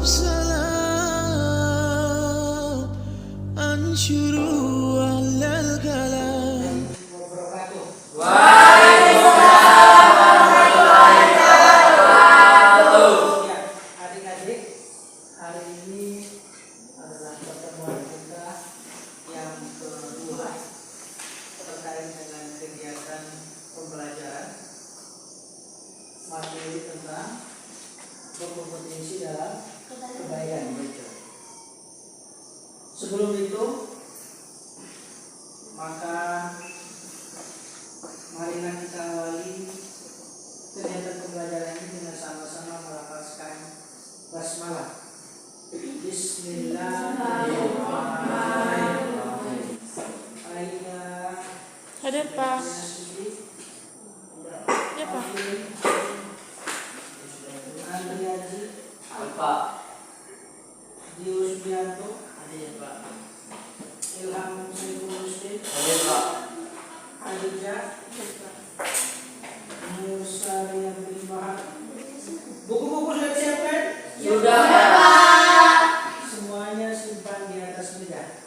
salam ansyuru alal kalam. Adik-adik, hari ini adalah pertemuan kita yang kedua terkait dengan kegiatan pembelajaran materi tentang berkompetensi dalam kebaikan. Sebelum itu, maka marilah kita awali kegiatan pembelajaran ini dengan sama-sama melafazkan basmalah. Bismillahirrahmanirrahim. Hadir Pak. Ya Pak. Andriaji Pak. Dius Bianto Hadir Pak. Ilham Saiful Muslim Hadir Pak. Adija Musa Rian bin Bahar. Buku-buku sudah disiapkan? Sudah Pak. Semuanya simpan di atas meja.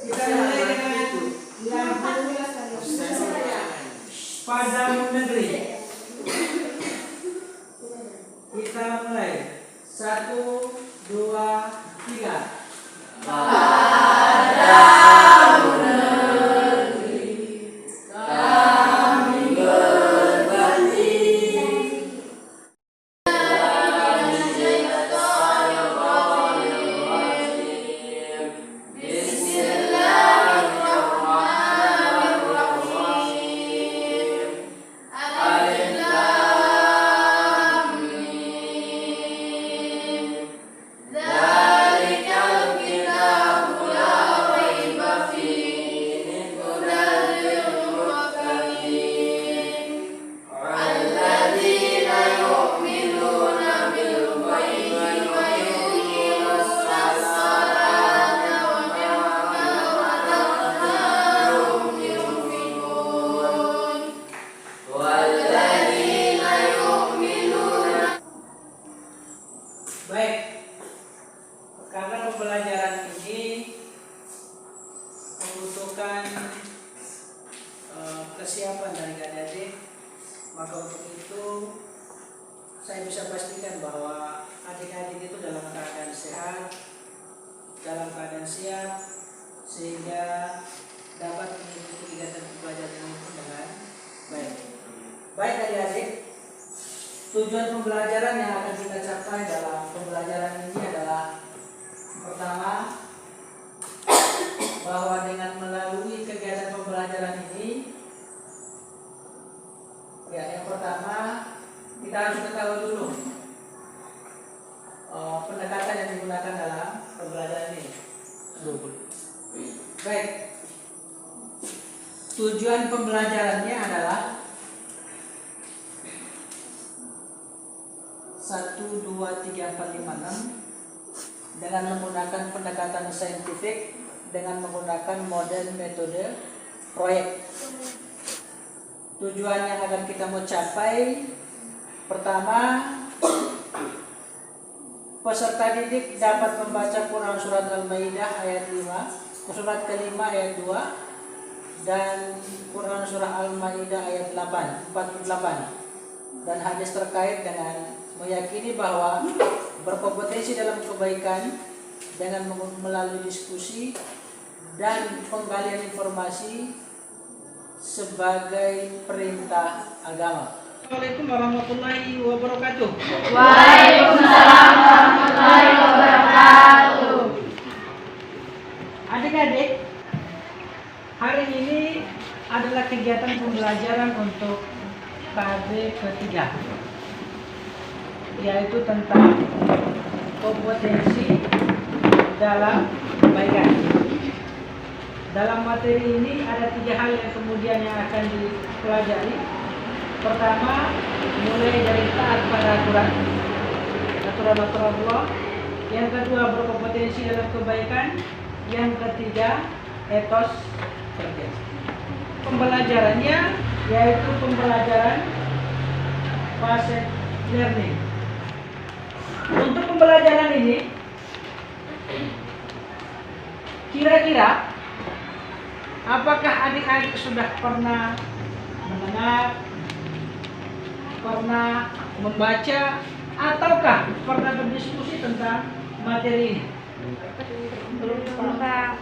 Kita mulai dengan lagu Padamu Negeri. Kita mulai 1, 2, 3. Baik, karena pembelajaran ini membutuhkan kesiapan dari adik-adik, maka untuk itu saya bisa pastikan bahwa adik-adik itu dalam keadaan sehat, dalam keadaan siap, sehingga dapat mengikuti kegiatan pembelajaran ini dengan baik. Baik adik-adik, tujuan pembelajaran yang akan kita capai dalam pembelajaran ini adalah pertama, bahwa dengan melalui kegiatan pembelajaran ini, ya yang pertama kita harus ketahui dulu pendekatan yang digunakan dalam pembelajaran ini. Baik, tujuan pembelajarannya adalah 1, 2, 3, 4, 5, 6 dengan menggunakan pendekatan saintifik, dengan menggunakan model metode proyek. Tujuan yang akan kita mau capai, pertama, peserta didik dapat membaca Quran Surat Al-Maidah ayat 5, surat ke-5 ayat 2, dan Quran Surah Al-Maidah ayat 48, dan hadis terkait dengan meyakini bahwa berkompetensi dalam kebaikan dengan melalui diskusi dan penggalian informasi sebagai perintah agama. Assalamualaikum warahmatullahi wabarakatuh. Waalaikumsalam warahmatullahi wabarakatuh. Adik-adik, hari ini adalah kegiatan pembelajaran untuk KB ketiga, yaitu tentang kompetensi dalam kebaikan. Dalam materi ini ada 3 hal yang kemudian yang akan dipelajari. Pertama, mulai dari taat pada aturan Allah. Yang kedua, berkompetensi dalam kebaikan. Yang ketiga, etos kerja. Pembelajarannya yaitu pembelajaran fase learning. Untuk pembelajaran ini, kira-kira apakah adik-adik sudah pernah mendengar, pernah membaca, ataukah pernah berdiskusi tentang materi ini? Belum, Pak.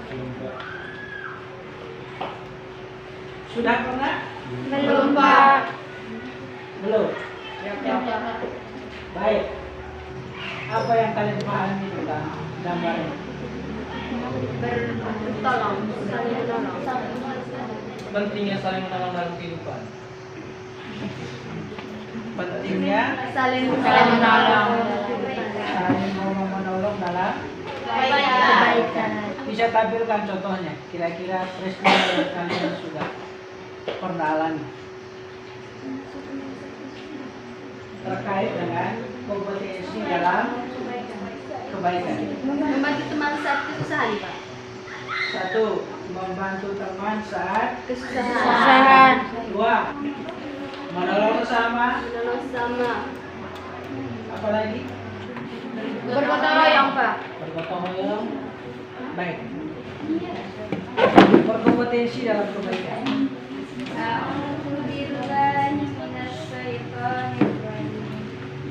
Sudah pernah? Belum, Pak. Belum? Baik. Apa yang kalian pahami tentang gambar ini? Bertolong, saling menolong. Pentingnya saling menolong dalam kehidupan. Pentingnya Saling menolong. saling menolong dalam Kebaikan. bisa tampilkan contohnya. Kira-kira peristiwa yang kalian sudah pernah alami terkait dengan kompetensi dalam kebaikan. Membantu teman saat kesusahan, Pak. Satu, membantu teman saat Kesusahan. dua, menolong sesama. Menolong sesama. Apalagi Bergotong royong, Pak. bergotong royong. Baik. Berkompetensi dalam kebaikan. A'udzubillahi minasyaitonirrajim.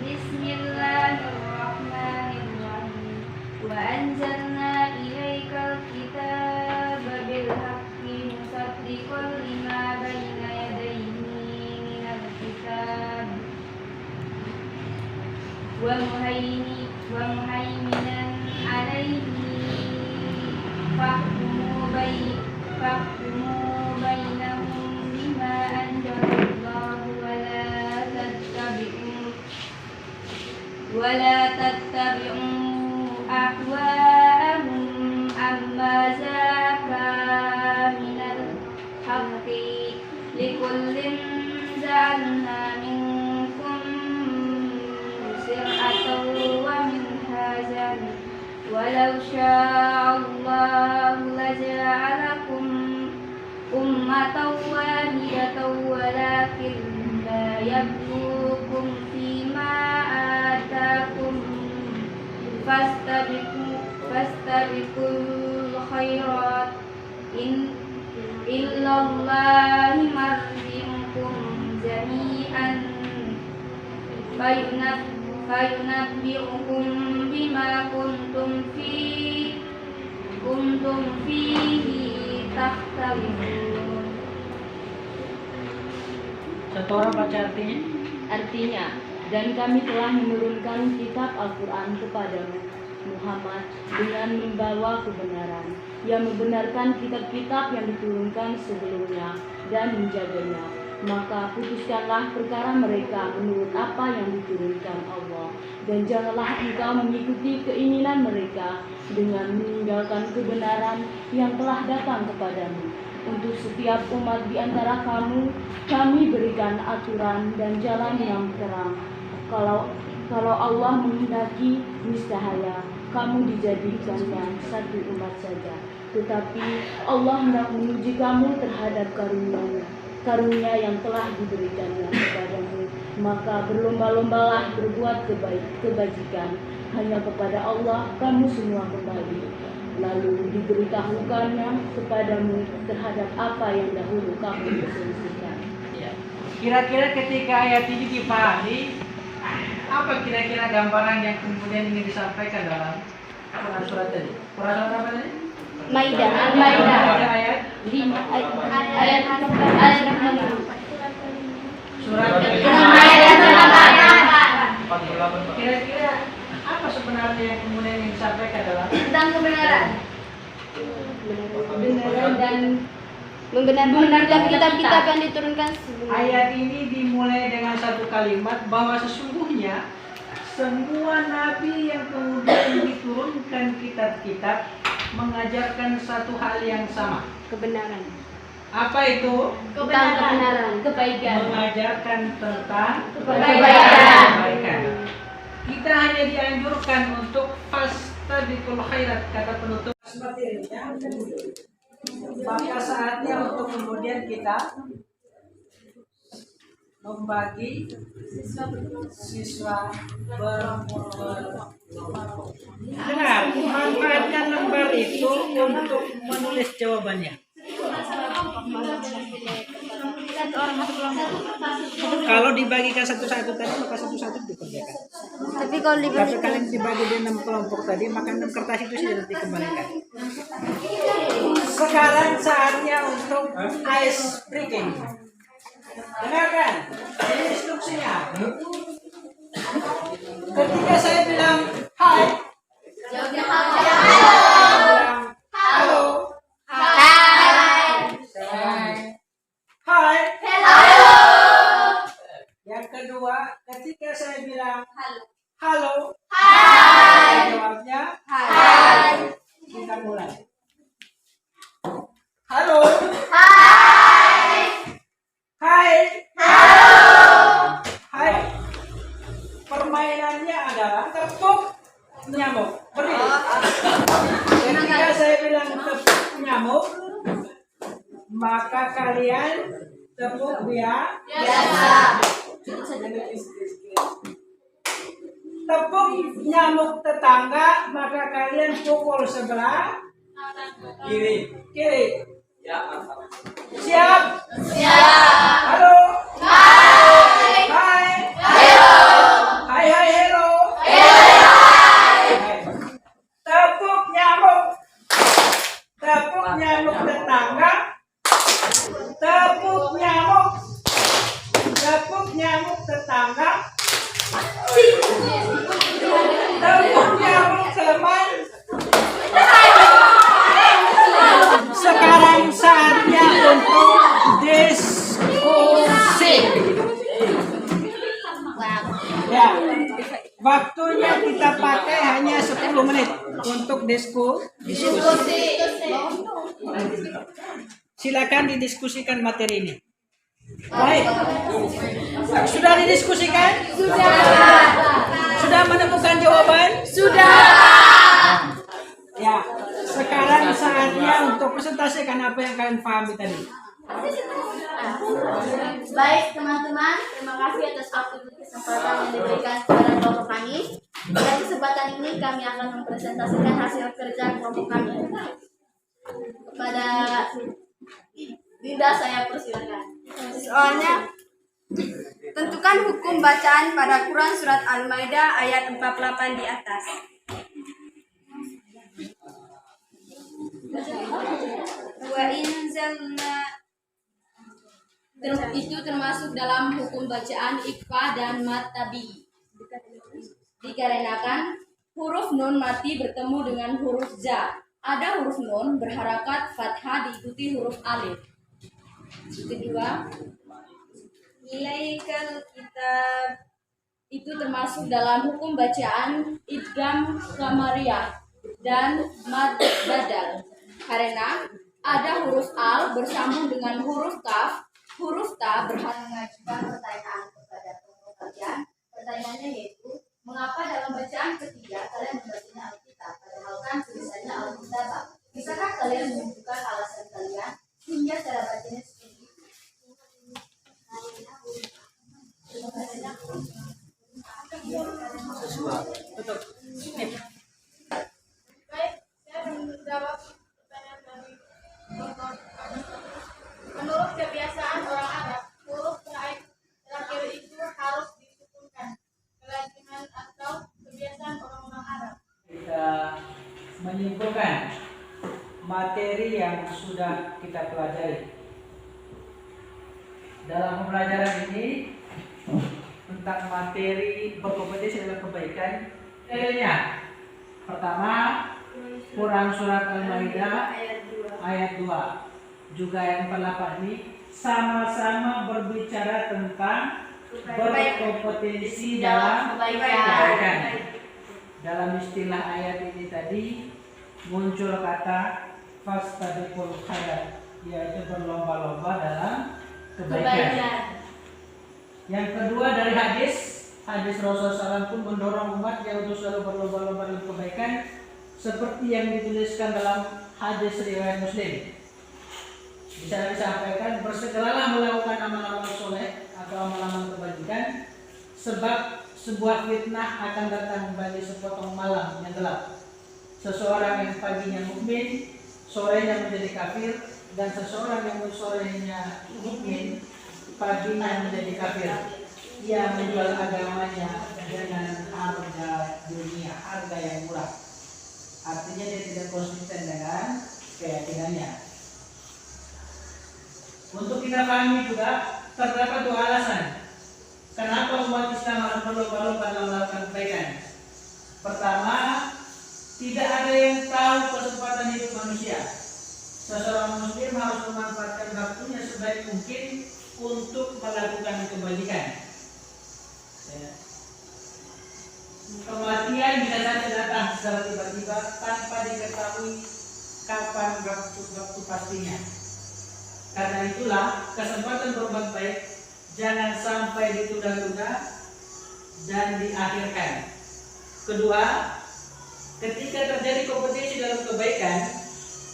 Bismillahirrahmanirrahim. Wa anzalna ilaikal kitaba bil haqqi musaddiqan lima baina yadayhi minal kitab wa muhaiminan alaihi fahkumu bainahum bima anzalallahu wa la tattabi'u ahwa'ahum amma zaka minal haqqi likullin ja'alna minkum shir'atan wa minhajan walau sya'allahu laja'alakum ummatan wahidatan walakin la yabluukum fima atakum fastabiqul khairat illallahi marji'ukum jami'an fayunabbi'ukum bima kuntum fihi takhtalifun. Satu orang baca artinya. Artinya, dan kami telah menurunkan kitab Al-Quran kepadamu, Muhammad, dengan membawa kebenaran, yang membenarkan kitab-kitab yang diturunkan sebelumnya dan menjaganya. Maka putuskanlah perkara mereka menurut apa yang diturunkan Allah, dan janganlah engkau mengikuti keinginan mereka dengan meninggalkan kebenaran yang telah datang kepadamu. Untuk setiap umat di antara kamu, kami berikan aturan dan jalan yang terang. Kalau Allah menghendaki, niscaya kamu dijadikannya satu umat saja. Tetapi Allah hendak menguji kamu terhadap karunia yang telah diberikannya kepadamu. Maka berlomba-lombalah berbuat kebajikan. Hanya kepada Allah kamu semua kembali. Lalu diberitahukannya kepadamu terhadap apa yang dahulu kamu perselisihkan. Kira-kira ketika ayat ini dipahami, apa kira-kira gambaran yang kemudian ingin disampaikan dalam Quran surat tadi? Quran surat apa tadi? Maidah. Ayat Ayat surat Maidah. kira-kira apa sebenarnya yang kemudian ingin disampaikan dalam Tentang kebenaran. Kebenaran dan Membenarkan kitab-kitab yang diturunkan sebelumnya. ayat ini dimulai dengan satu kalimat bahwa sesungguhnya semua nabi yang kemudian diturunkan kitab-kitab mengajarkan satu hal yang sama. Kebenaran. Apa itu? Tentang kebenaran. kebaikan. Mengajarkan tentang Kebaikan. Kita hanya dianjurkan untuk fastabiqul khairat, kata penutup materinya. Maka saatnya untuk kemudian kita membagi siswa dengar, manfaatkan lembar itu untuk menulis jawabannya. Kalau dibagikan satu-satu tadi, maka satu-satu dikerjakan. Tapi kalau Tapi kalian dibagi di 6 kelompok tadi, maka 6 kertas itu sudah dikembalikan. Sekarang saatnya untuk ice breaking. Dengarkan, ini instruksinya. Ketika saya bilang hai, bilang halo. Hai. Yang kedua, ketika saya bilang halo. Jawabnya kita mulai. Halo. Hai. Hai. Permainannya adalah tepuk nyamuk. Berdiri. Ketika saya bilang tepuk nyamuk, maka kalian tepuk biasa. Tepuk nyamuk tetangga, maka kalian pukul sebelah kiri. Siap? Halo. Hai. Hai, hello. Tepuk nyamuk. Tepuk nyamuk tetangga. Tepuk nyamuk. Tepuk nyamuk tetangga. Tepuk nyamuk teman. Sekarang saatnya untuk diskusi. Ya, waktunya kita pakai hanya 10 menit untuk diskusi. Silakan didiskusikan materi ini. Baik. Sudah didiskusikan? Sudah menemukan jawaban? Ya, sekarang saatnya untuk presentasikan apa yang kalian pahami tadi. Baik teman-teman, terima kasih atas waktu dan kesempatan yang diberikan kepada kelompok kami. Pada kesempatan ini kami akan mempresentasikan hasil kerja kelompok kami. Kepada Dinda saya persilakan. Soalnya tentukan hukum bacaan pada Quran surat Al-Maidah ayat 48 di atas. Wa inzalna Itu termasuk dalam hukum bacaan ikhfa dan mat tabi. Dikarenakan huruf nun mati bertemu dengan huruf za. Ada huruf nun berharakat fathah diikuti huruf alif. Kedua, ilaikal kitab itu termasuk dalam hukum bacaan idgham qamariyah dan mad badal. Karena ada huruf al bersambung dengan huruf kaf, huruf ta Mengajukan pertanyaan kepada kelompok kalian. Pertanyaannya yaitu, mengapa dalam bacaan ketiga kalian membacanya Alkitab, padahal kan tulisannya Alkitab? Bisakah kalian menunjukkan alasan kalian hingga cara bacanya seperti itu? Baik, saya menjawab pertanyaan dari menurut kebiasaan orang Arab, huruf terakhir itu harus disukunkan. Kelaziman atau kebiasaan orang-orang Arab. Kita menyimpulkan materi yang sudah kita pelajari. Dalam pembelajaran ini tentang materi berkompetisi dalam kebaikan, dalilnya pertama Quran surat Al-Maidah ayat 2, juga yang ke-8 ini sama-sama berbicara tentang berkompetisi dalam kebaikan. Dalam istilah ayat ini tadi muncul kata fastabiqul khairat, yaitu berlomba-lomba dalam kebaikan. Yang kedua dari hadis Rasulullah SAW pun mendorong umatnya untuk selalu berlomba-lomba dalam kebaikan, seperti yang dituliskan dalam hadis riwayat Muslim. Di sana disampaikan, bersegeralah melakukan amal-amal soleh atau amal-amal Sebab sebuah fitnah akan datang bagi sepotong malam yang gelap. Seseorang yang paginya mukmin, sorenya menjadi kafir, dan seseorang yang sorenya mukmin, paginya menjadi kafir. Ia menjual agamanya dengan harga dunia, harga yang murah. Artinya dia tidak konsisten dengan keyakinannya. Untuk kita pahami juga terdapat dua alasan kenapa umat Islam harus berlomba-lomba dalam melakukan kebaikan. Pertama, tidak ada yang tahu kesempatan hidup manusia. Seseorang muslim harus memanfaatkan waktunya sebaik mungkin untuk melakukan kebajikan. Kematian bisa saja datang secara tiba-tiba tanpa diketahui kapan waktu pastinya. Karena itulah kesempatan berbuat baik jangan sampai ditunda-tunda dan diakhirkan. Kedua, ketika terjadi kompetisi dalam kebaikan,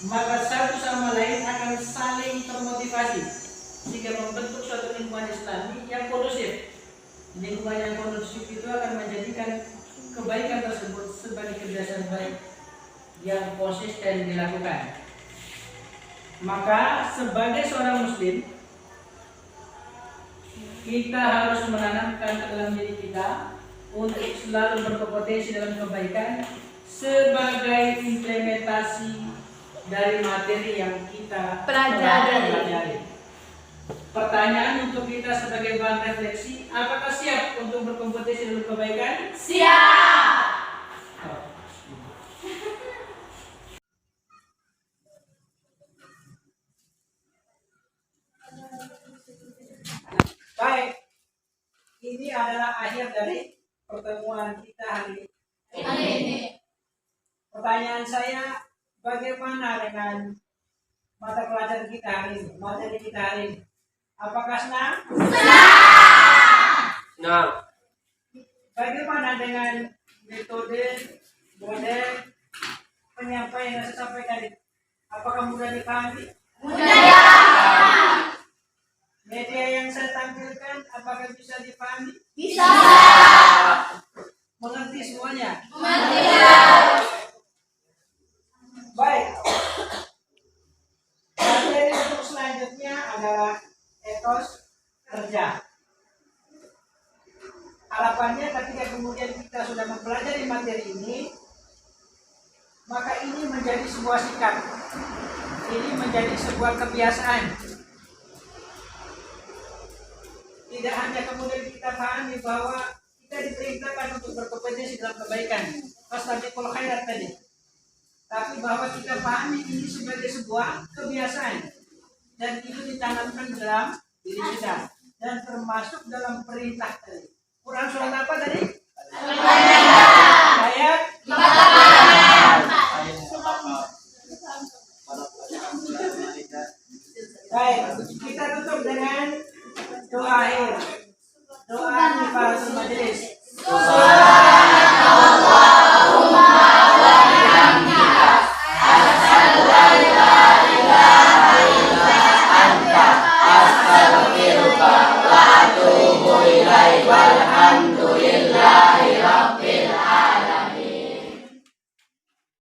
maka satu sama lain akan saling termotivasi sehingga membentuk suatu lingkungan Islami yang kondusif. Lingkungan yang kondusif itu akan menjadikan kebaikan tersebut sebagai kebiasaan baik yang konsisten dilakukan. Maka sebagai seorang muslim, kita harus menanamkan ke dalam diri kita untuk selalu berkompetensi dalam kebaikan sebagai implementasi dari materi yang kita pelajari. Pertanyaan untuk kita sebagai bahan refleksi, apakah siap untuk berkompetisi dalam kebaikan? Siap. Baik, ini adalah akhir dari pertemuan kita hari ini. Pertanyaan saya, bagaimana dengan mata pelajaran kita hari ini, materi kita hari ini? Apakah senang? Senang. Bagaimana dengan metode, model, penyampaian yang saya sampaikan ini? Apakah mudah dipahami? Media yang saya tampilkan, apakah bisa dipahami? Bisa. Mengerti semuanya? Mengerti. Baik. Materi untuk selanjutnya adalah etos kerja. Harapannya ketika kemudian kita sudah mempelajari materi ini, maka ini menjadi sebuah sikap. Ini menjadi sebuah kebiasaan. Tidak hanya kemudian kita pahami bahwa kita diperintahkan untuk berkompetensi dalam kebaikan, fastabiqul khairat tadi. Tapi bahwa kita pahami ini sebagai sebuah kebiasaan dan itu ditanamkan dalam diri kita dan termasuk dalam perintah tadi. Quran surat apa tadi? Ayat 4. Baik, kita tutup dengan doa akhir. Doa di majelis.